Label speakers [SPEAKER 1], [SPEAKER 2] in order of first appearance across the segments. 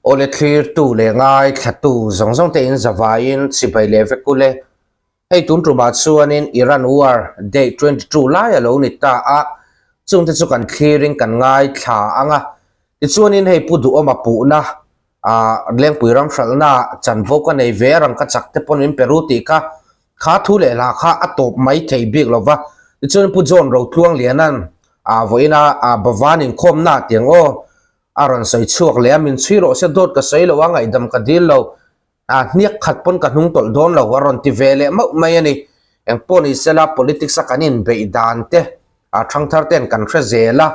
[SPEAKER 1] โอเลทลีตูเลง่ายขัดตูซงเตอินzavaiinสิไปเลเวกุเลให้ตุนตรุมาชวนินอิรันวาร์เดย์22 ลายโลนิตาอะจุงที่สุกันคลีริงกันง่ายขาอ่ะที่ชวนินให้พูดออกมาปูนะเลี้ยงปุ๋ยรำสัลน่าจันโวกันในเวรังกัจจักเตปนินเปรูติกะขาทุเลลาขาอัตบไม่เทบิกลวะที่ชวนพูดจนเราทวงเลียนันวันน่ะบวานินคมหน้าเตียงโออารันใส่ช่วงเลี้ยมินชีโรเสดดก็ใส่ระวังไอ้ดำกระดิลเราเนี่ยขัดปนกันหุ่งตลโดนเราวารันติเวเลไม่นี่ยังปนิสละ politics กันินเบดานเตทั้งทาร์เตนกันเฟเซละ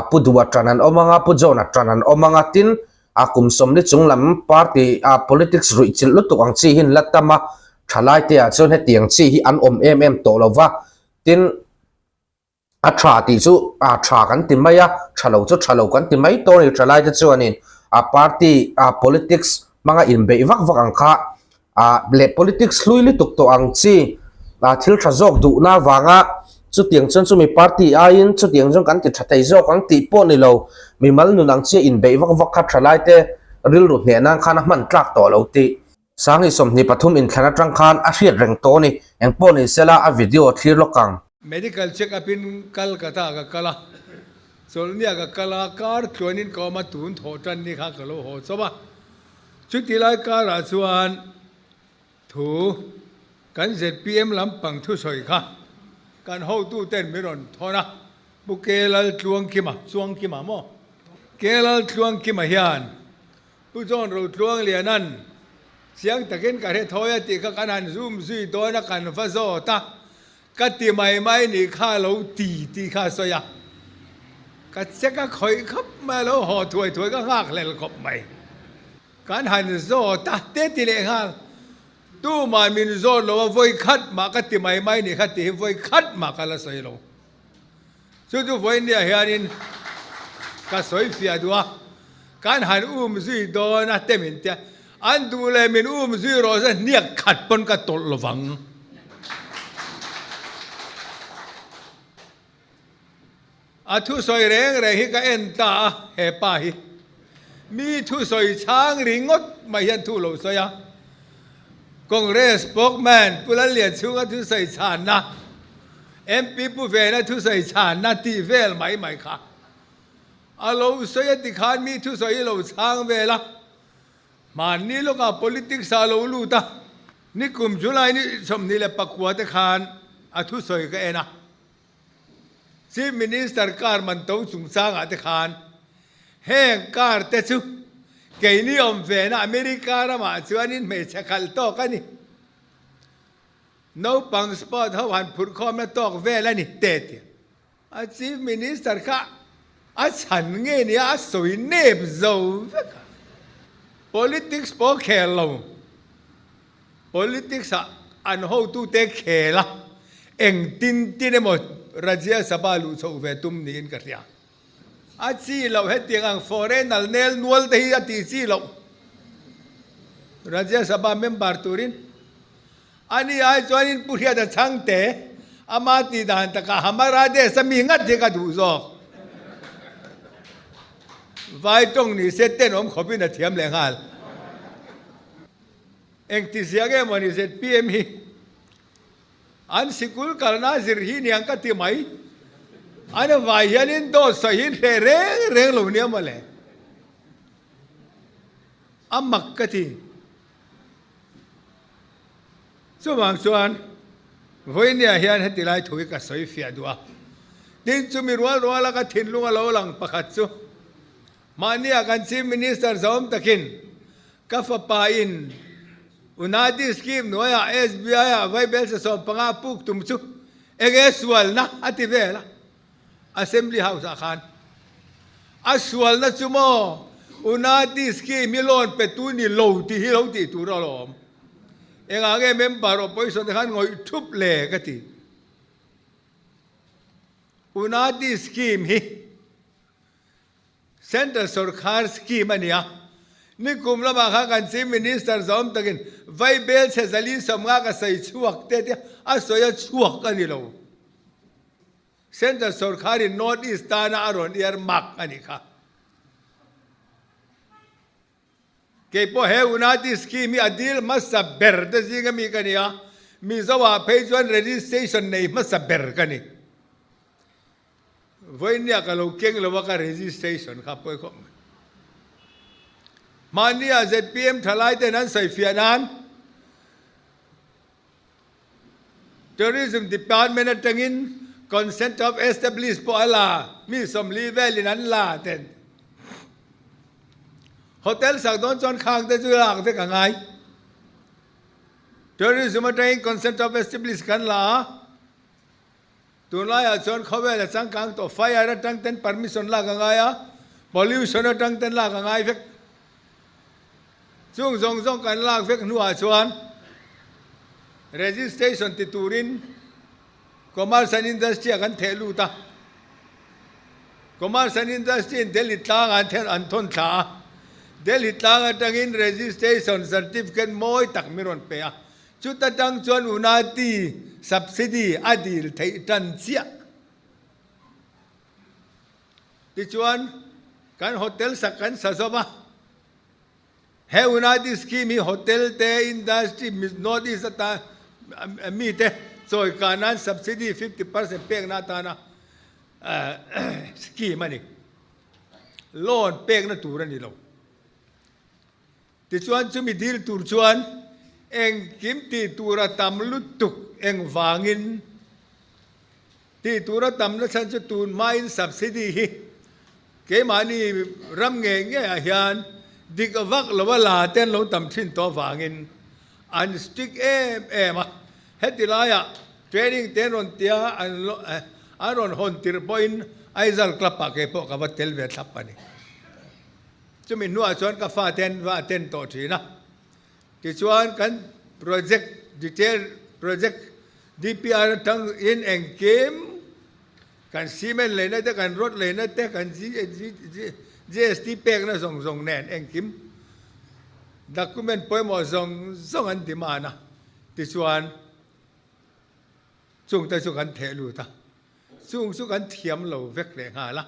[SPEAKER 1] พูดว่าตรันันอมังพูดจนตรันันอมังตินคุมสมนิจุงลำ party politics รุยจิลลุตุกังชีหินลัตตมาทลายเตียจนให้เตียงชีหิอันโตเราว่าตินชาติจูชากันติไม่ยะชาโลกันติไม่ตัวนี้ทลายจะชวนินparty politics มังอินเบย์วักอังคาเล่ politics ลุยลิตุกตัวอังชีทิลทรจอกดูน่าวางจุดเตียงจนจุมี party อินจุดเตียงจนกันติดทัยจอกกันติปนี่เรามีมัลนุนังชีอินเบย์วักทลายเตริลรุดเนี่ยนั่งขันมันตรักต่อเราติสังหิสมนิปฐุมอินแค่นั้นจังคันอาชีพแรงโตนี่ยังปนิเซล่าวิดีโอที่ลกัง
[SPEAKER 2] medical check up in Calcutta ka kala solnia ka kala kar tuanin ko ma tun thotan ni kha kalo ho soba chuti lai ka ra chuan thu kan ZPM lampang thu soi kha kan ho tu ten miron thona bukelal tluang kima mo kelal tluang kima hian pu jon ro tluang lianan siang takin ka he thoya ti ka kanan zoom zui do na kan fa zo taก็ตีไม่นี่ข้าเราตีข้าสยาก็เช็คก็คอยขับมาแล้วห่อถวยก็หักเลยขบไม่การหันโซ่ตัดเตติเลยข้าตู้มามินโซ่เราว่าไฟคัดมาก็ตีไม่นี่ข้าตีไฟคัดมาก็ละสวยเราจู่ไฟเนี่ยเฮียนินก็สวยเฟียดัวการหันซุยโดนเต็มินเตอันดูเลยมินซุยโรสเนี่ยขัดปนกระตลวังทุสอยแรงฮิกเอ็นตาเฮปาฮิมีทุสอยช้างริงดมาเห็นทุโลสอยคอนเกรสปอกแมนผู้ละเลียดชุงทุสอยชานะMP ผู้เวนะทุสอยชานะตีเวลไม่ค่ะเราสอยติขานมีทุสอยเราช้างเวละมันนี่ลูกอะ politics เราลูตานี่กลุ่มจุลัยนี่สมนี่แหละปักหัวตะขานทุสอยก็เอ็นะซีมินิสเตอร์การมันต้องสูงสร้างอาติคานแห่งการเตชุเกยนี่อมเวนะอเมริกาละมาชวนนี่ไม่ใช่ขัลโตกันนี่น้องปังสปอร์ตเขาหันพูดคอมแล้วตอกเวแล้วนี่เตะซีมินิสเตอร์ข้าฉันเงี้ยนี่สวยเนบโซ่ politics พอแค่เรา politics อันhow to take care ละเอ็งตินได้หมดรัฐสภาลูกเวทุมนี่อินกันเสียซีเราเห็นที่อังฟอเรนนัลเนลนวลเทียตีซีเรารัฐสภาเมมเบอร์ตูรินอันนี้จวนอินปุริยาจะช่างเตะอามาติดานตะกะฮามาราเดสมีงัดที่กัดหูซอกไว้ตรงนี้เสร็จเต้นอมขบินเทียมแรงฮัลเอ็งที่เสียแกมันนี่เสร็จพีเอ็มฮีอันสิกุลการนาจิรฮีนี่อังกัดที่ไหมอันวายนินโดสหินเร่งลงเนี่ยมาเลยอัมมักกะที่ส่วนวันนี้เฮียนให้ติไลถุยกับสวยเฟียดัวดินจุมีรัวแล้วก็ทิ้งลุงเราหลังประคัตซูมาเนี่ยกันซีมินิสเตอร์สมตะกินกัฟปาอินอุนาดีสกีมหน่วย SBI ไว้เบลส์สอบปังอาปุกตุมซุเองสวลนะอธิเวละ Assembly House อาคารสวลนะจุโมอุนาดีสกีมิลอนเปตูนี่โลที่ฮิโลที่ตัวเราล้อมเองอาเกเมมบาร์อพอยส์ที่ขันงอยทุบเล่กันที่อุนาดีสกีมฮีเซ็นเตอร์สุรคาร์สกีมันเนี่ยนี่กลุ่มละมาข้ากันซีมินิสเตอร์สมตะกินไวเบลเซซาลีสมงาก็ใส่ชวกเตะสวยชวกกันนี่เราเซ็นเตอร์สุรคารินนอร์ทอีสตานาอารอนเอียร์มักอันนี้ค่ะ ke po he unati scheme mi adil masaber de zinga mi kania mi zawa page one registration nei masaber kani voinia kalau keng lo waka registration kha poi ko mania ZPM thalai te nan sai fianan tourism department atangin consent of established po ala mi som level in an la ten hotel sak don chon khang te chu lak te ka ngai tourism atangin consent of established kan la tu la ya chon khawe la chang kang to fire atang ten permission la ka ngai ya pollution atang ten la ka ngai vek chung zong zong kan lak vek nuwa chuan registration ti turin commerce and industry kan thelu ta commerce and industry in Delhi tlang an then anton tha Delhi tlang atangin registration certificate moi tak miron pe a chuta tang chuan unati subsidy adil thei tan chia ti chuan kan hotel sakan sasoba he unati scheme hotel te industry not is ata mi te so kanan subsidy 50% pek na ta na scheme ani loan pek na turan ni lo ti chuan chu mi dil tur chuan eng kim ti tura tam lutuk eng wangin ti tura tam na chan chu tun main subsidy hi ke mani ram nge nge a hian dik avak lo wala ten lo tam thin to wangin an stick em hetilaya training ten on tia aron hon tir point aizal klapa ke po ka batel ve thapani chumi nuwa chuan ka fa ten wa ten to thina ti chuan kan project detail project DPR tang in eng game kan cement le na te kan road le na te kan GST pek na zong zong nen eng kim document poi mo zong zong an ti mana ti chuan chung ta chu kan thelu ta chung chu kan thiam lo vek le nga la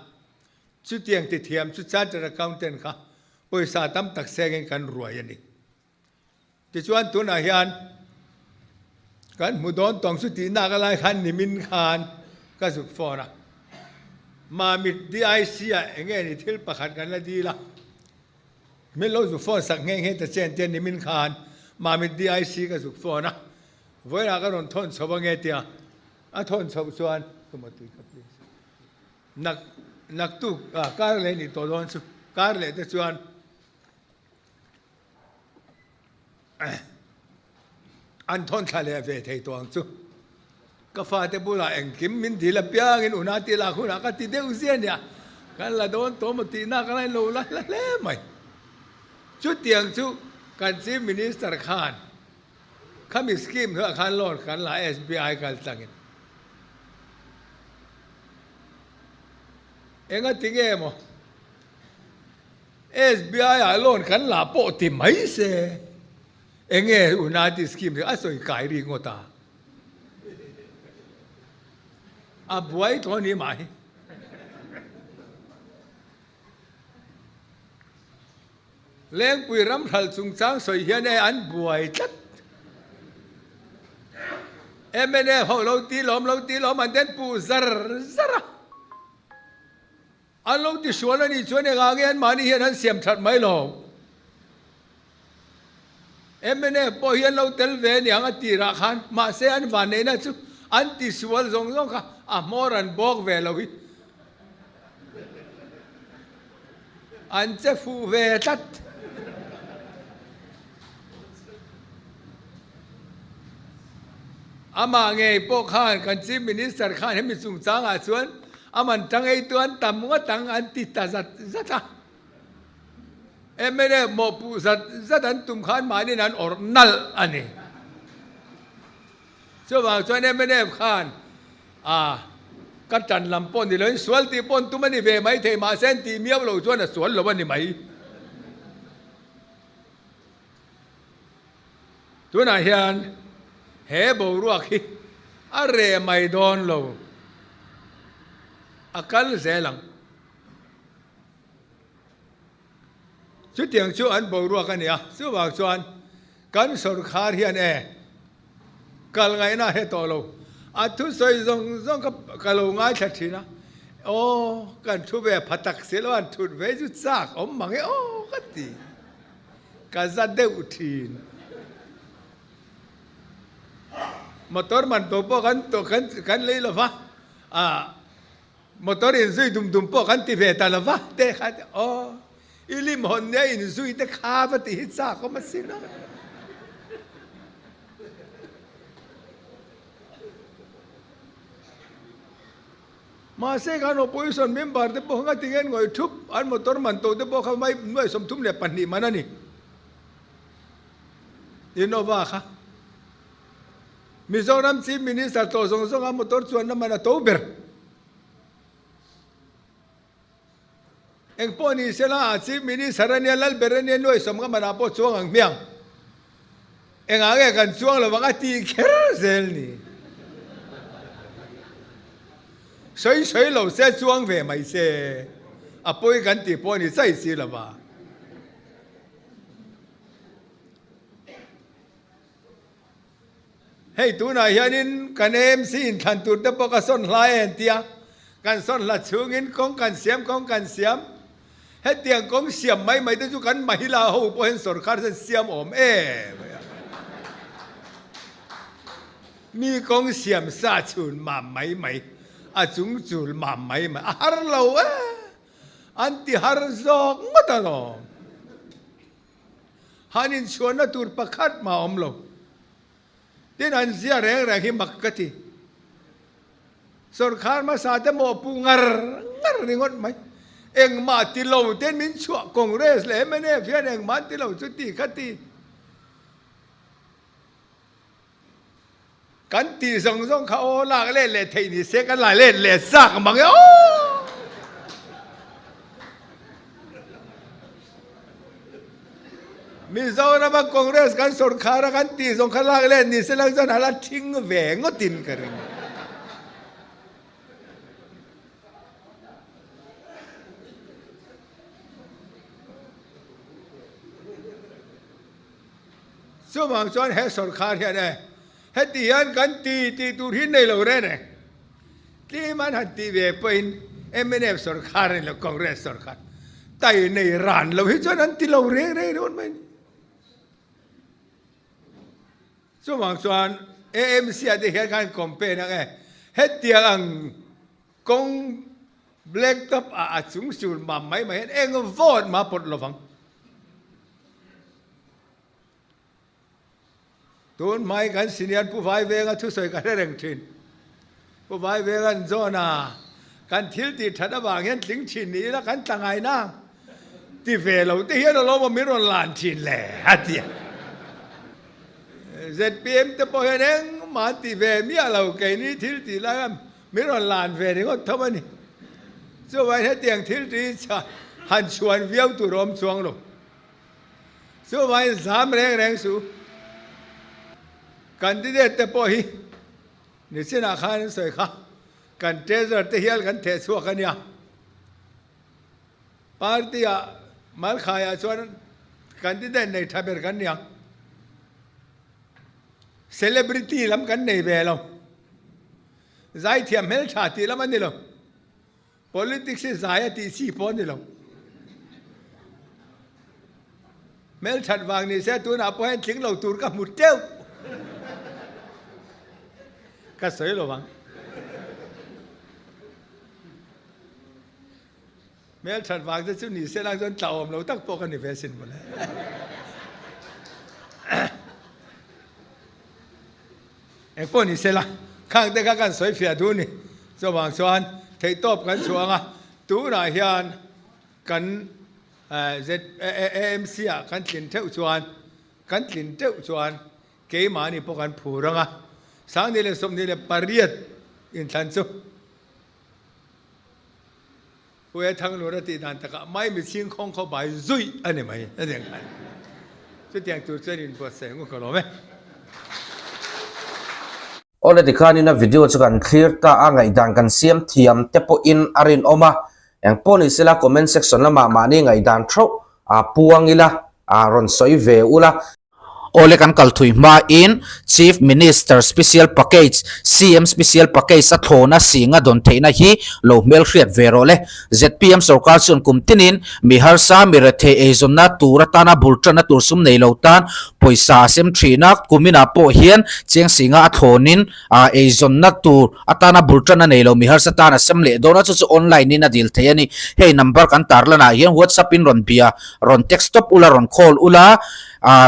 [SPEAKER 2] chu tiang ti thiam chu charter accountant kha poisa tam tak seng kan ruai ani ti chuan tu na hian kan mudon tong su ti na ka lai khan nimin khan ka su phona ma mit DIC a enge ni thil pakhat kan la di la me lo su phone sak nge he ta chen ten nimin khan ma mit DIC ka su phona voira ka ron thon choba nge tia a thon chob chuan kumati ka please nak tu kar le ni to don chu kar le te chuan an thon thale ve thei tong chu ka fa te bula eng kim min di la piang in unati la khuna ka ti deu zian ya kan la don to mo ti na ka lai lo la le mai chu tiang chu kan chief minister khan khami scheme tha khan lon kan la SBI kal tangin enga tinge mo SBI a lon kan la po ti mai se enge unati scheme a soi kai ri ngota a buai to ni mai Lengpui Ram hralh chung chang soi hian e an buai tat emene ho lo ti lom an den pu zara an lo ti suan ani chuan e ga ngen mani hian an siam that mai lo emene po hian lo tel ve ni ang ati ra khan ma se an van nei na chu an ti sual zong kha a mor an bok ve lo hi an che fu ve tat ama nge po khan kan chief minister khan he mi chung chang a chuan aman tang ei tuan tam nga tang an ti ta zata emene mo pu zat an tum khan mani nan or nal ani so wa chuan emene khan ka tan lam pon ni loi sual ti pon tu mani ve mai thei ma sen ti miaw lo chuan a sual lo ni mai tu na hian he bo ruak hi a re mai don lo akal zelang ชุดเตียงชุดอันบ่รัวกันเนี่ยชุดบางส่วนกันสรคาเฮียนกัลไงน่าเฮตโตโลอัทุสอยซงกับกัลง่ายชัดทีนะโอ้กันทุเบพัตักเสลวันทุเวจุดซากอมมังโอ้กัดตีกันจัดเดอุทินมอเตอร์มันตัวพวกกันเลยละวะมอเตอร์อินซุยดุมพวกกันตีเวตาละวะเด็กขัดโอ้อิลิมฮอนเนี่ยอินซุยเด็กข้าพติฮิตซากก็มาสินะมาเสกอันโอปิชันเมมเบอร์เด็กพวกกันติเงินงอยทุบอันมอเตอร์มันตัวเด็กพวกเขาไม่สมทุมเนี่ยปันนี่มันนี่ยินโนวาค่ะมิโซรัมซีมินิสต์ตัวส่งมอเตอร์ชวนน้ำมันตัวเบอร์เอ็งพอนี่เสละซีมินิสต์เนี่ยลัลเบอร์เนี่ยน้อยสมกับมันอาปช่วงอังเมียงเอ็งอะไรกันช่วงละว่ากันตีเคอร์เซลนี่水流些装về咪些，啊背緊地波你真係啦吧？嘿，ดูหน่อยเฮียนินกันMCทันตุดเดปก็ส่วนหลายเดียกันส่วนละชูงินกองกันเสียมเฮ็ดเตียงกองเสียมไม่ได้จุกันไม่ลาหูพอเห็นสดคาร์เสียมอมมีกองเสียมซาชุนมาไม่อาจุงจูลมาไม่ฮาร์ลาวอันที่ฮาร์ซอกมาตลอดฮันินชวนตัวประคัดมาอมโลที่นั่นเสียแรงหิมักกะทีสุรคารมาสาดโมปุงร์นี่งดไหมเอ็งมาติโลเต้นมินชัวคงเรสเลยไม่เนี่ยเพียงเอ็งมาติโลจุดที่กะทีกันตีส่งเขาลากเล่นเท่นี่เสกันหลายเล่นซากมังโอ้มีโซนมาคองเรสกันสนคาร์กันตีส่งเขาลากเล่นนี่เสลังจะน่าละทิ้งแหวงก็ตินกันสมังชวนให้สนคาร์เฮียเนี่ยเฮติยันกันตีตูหินในโลกเร่เนี่ยที่มันหันตีเวเป็นMNF สรคาร์ในโลกคองเกรสสรคาร์แต่ในร้านเราเห็นจนนั้นที่เราเร่รู้ไหมสมังชวนAMC ได้เห็นการคอมเพลนอะไรเฮติยังกงเบล็กท็อปสูงสุดมาไม่เห็นเองโหวตมาปลดล็อกตัวไม่กันสิเนียนผู้ฝ่ายเวกันทุสอยกันเร่งทินผู้ฝ่ายเวกันjohnaกันทิลติดทัดบางเห็นถึงชินนี้แล้วกันต่างไงนะที่เวเราที่เห็นเราว่ามีรอนลานชินแหละฮัตย ZPM จะพอเห็นเองมาที่เวมีอะไรแกนี่ทิลติแล้วมีรอนลานเวนี่ก็ทำไมนี่ส่วนให้เตียงทิลติหันชวนเวียวตุรมช่วงลงส่วนสามแรงสูกันที่เด็ดแต่พอฮีนี่สินาคานสวยค่ะกันเทสร์เทียลกันเทสวกันเนี่ยปาร์ตี้มาลขายชวนกันที่เด็ดในทับเบอร์กันเนี่ยเซเลบริตี้ล้ำกันในเวลาใจเทียมเฮลชาติล้ำมันนี่หรอ politics ziahที่สี่ปอนนี่หรอเมลชัดวางนี่เสียตัวหน้าพอเห็นถึงเราตูร์กับมุดเจ้าก็สวยหรอวังเมื่อฉันวางจะชุดนี้เสียหลังจนเต่าเราตั้งโปกันในเวสินหมดแล้วไอ้พวกนี้เสียละข้างแต่กันสวยเฟียดูนี่สว่างสว่างเทตบกันชัวงะตัวหน้าเฮียนกันZPM กันถิ่นเท่าชวนกันถิ่นเท่าชวนเกี่ยมานี่พวกกันผูรังอ่ะสังนี่เลยสมนี่เลยปริยัดอินทันซุผู้ใหญ่ทั้งนู้นที่นั่นแต่ก็ไม่มีสิ่งของเขาไปซุยอันนี้ไหมอันนี้ไงสุดที่ตัวเจริญปวดเสียงก็รู้ไหม
[SPEAKER 1] โอ้เลยที่ข้านี่นะวิดีโอจะกันเคลียร์ตาไงดังกันเสียมเทียมเทปอินอารินออกมาอย่างพวกนี้เสละคอมเมนต์เซ็กชันละมานี่ไงดังทรู puang ila ron soi ve ula
[SPEAKER 3] ole kan kalthui ma in chief minister special package cm special package a thona singa don theina hi lo mel hriat vero le ZPM sarkar chun kumtinin mihar sa mirathe ezonna turatana bultrana tursum nei lo tan poisa sem thina kumina po hian cheng singa a thonin ezonna tur atana bultrana nei lo mihar sa tana semle dona chu online ni na dil theiani hey number kan tarlana hian WhatsApp in ron bia ron text top ula ron call ula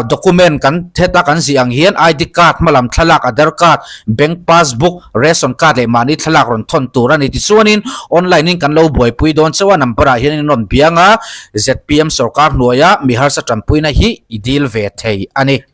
[SPEAKER 3] document kan theta kan siang hian ID card malam thalak Aadhaar card bank passbook ration card le mani thalak ron thon tura ni ti chuanin online in kan lo buai pui don chawa number a hian ron bianga ZPM sarkar hnuaia mihar sa trampuina hi idil ve thei ani